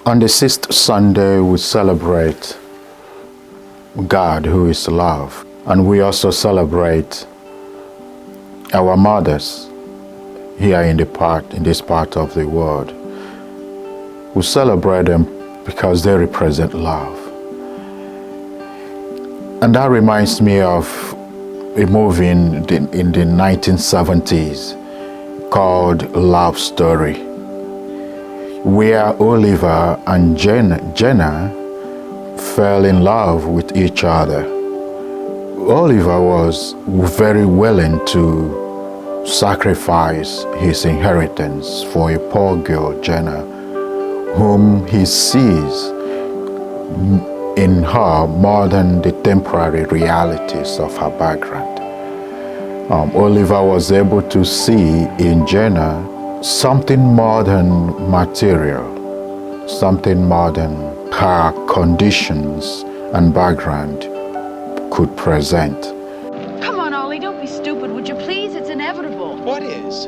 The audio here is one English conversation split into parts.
On the sixth Sunday, we celebrate God, who is love, and we also celebrate our mothers here in this part of the world. We celebrate them because they represent love. And that reminds me of a movie in the 1970s called Love Story, where Oliver and Jenna fell in love with each other. Oliver was very willing to sacrifice his inheritance for a poor girl, Jenna, whom he sees in her more than the temporary realities of her background. Oliver was able to see in Jenna something more than material, something more than her conditions and background could present. Come on, Ollie, don't be stupid, would you please? It's inevitable. What is?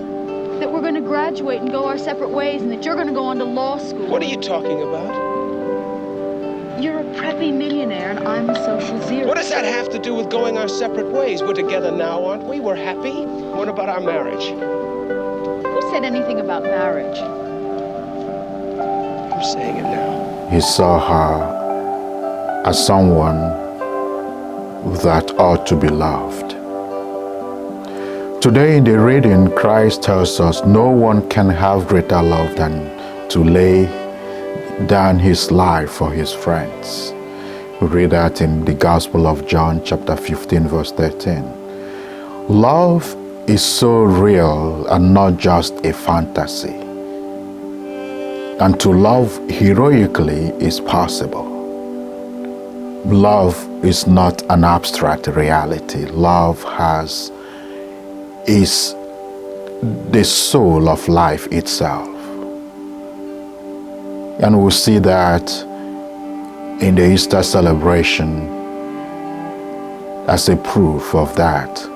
That we're going to graduate and go our separate ways, and that you're going to go on to law school. What are you talking about? You're a preppy millionaire, and I'm a social zero. What does that have to do with going our separate ways? We're together now, aren't we? We're happy. What about our marriage? Who said anything about marriage? I'm saying it now. He saw her as someone that ought to be loved. Today in the reading, Christ tells us no one can have greater love than to lay down his life for his friends. We read that in the Gospel of John chapter 15 verse 13. Love is so real and not just a fantasy. And to love heroically is possible. Love is not an abstract reality. Love is the soul of life itself. And we'll see that in the Easter celebration as a proof of that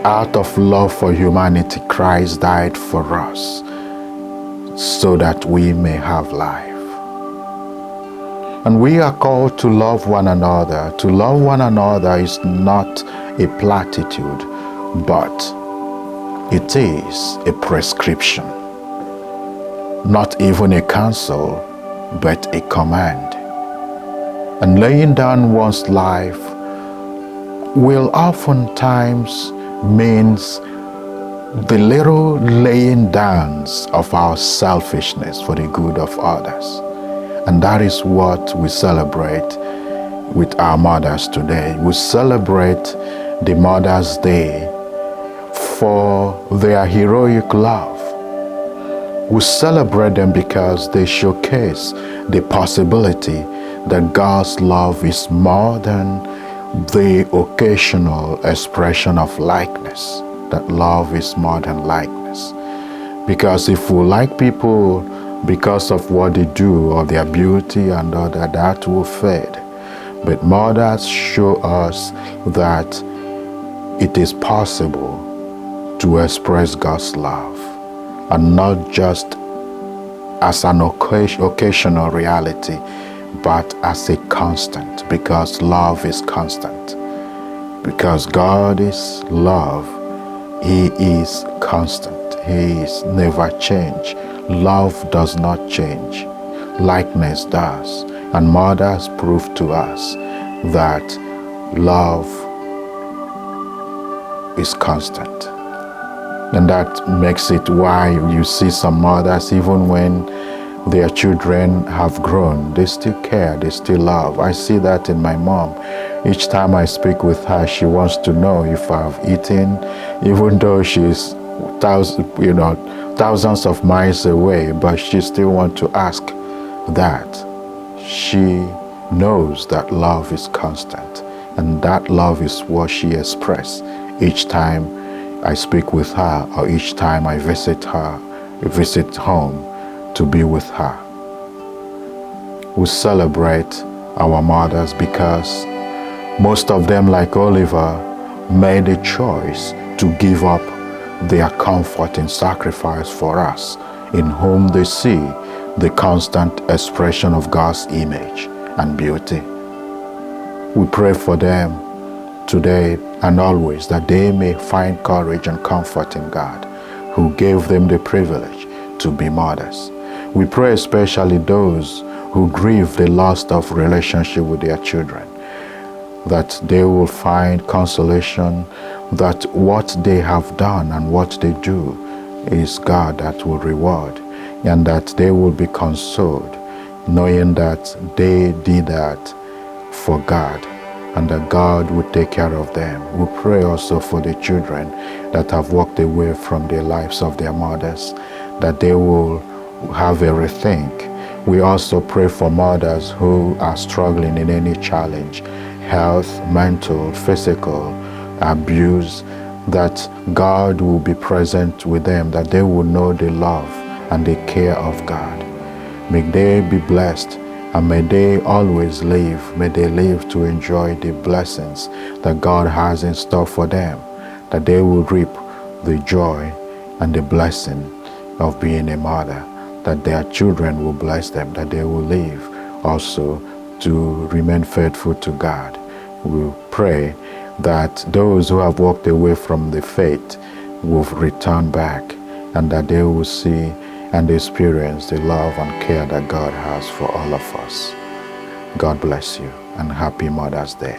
out of love for humanity, Christ died for us so that we may have life. And we are called to love one another. To love one another is not a platitude, but it is a prescription. Not even a counsel, but a command. And laying down one's life will oftentimes means the little laying down of our selfishness for the good of others. And that is what we celebrate with our mothers today. We celebrate the Mother's Day for their heroic love. We celebrate them because they showcase the possibility that God's love is more than the occasional expression of likeness, that love is more than likeness. Because if we like people because of what they do or their beauty and all that, that will fade. But mothers show us that it is possible to express God's love, and not just as an occasional reality, but as a constant, because love is constant. Because God is love, He is constant. He is never change. Love does not change. Likeness does. And mothers prove to us that love is constant. And that makes it why you see some mothers, even when their children have grown, they still care, they still love. I see that in my mom. Each time I speak with her, she wants to know if I've eaten, even though she's thousands of miles away, but she still wants to ask that. She knows that love is constant, and that love is what she expresses each time I speak with her, or each time I visit home to be with her. We celebrate our mothers because most of them, like Oliver, made a choice to give up their comfort in sacrifice for us, in whom they see the constant expression of God's image and beauty. We pray for them today and always that they may find courage and comfort in God, who gave them the privilege to be mothers. We pray especially those who grieve the loss of relationship with their children, that they will find consolation, that what they have done and what they do is God that will reward, and that they will be consoled, knowing that they did that for God, and that God would take care of them. We pray also for the children that have walked away from the lives of their mothers, that they will have a rethink. We also pray for mothers who are struggling in any challenge, health, mental, physical, abuse, that God will be present with them, that they will know the love and the care of God. May they be blessed, and may they always live, may they live to enjoy the blessings that God has in store for them, that they will reap the joy and the blessing of being a mother, that their children will bless them, that they will live also to remain faithful to God. We pray that those who have walked away from the faith will return back, and that they will see and experience the love and care that God has for all of us. God bless you, and happy Mother's Day.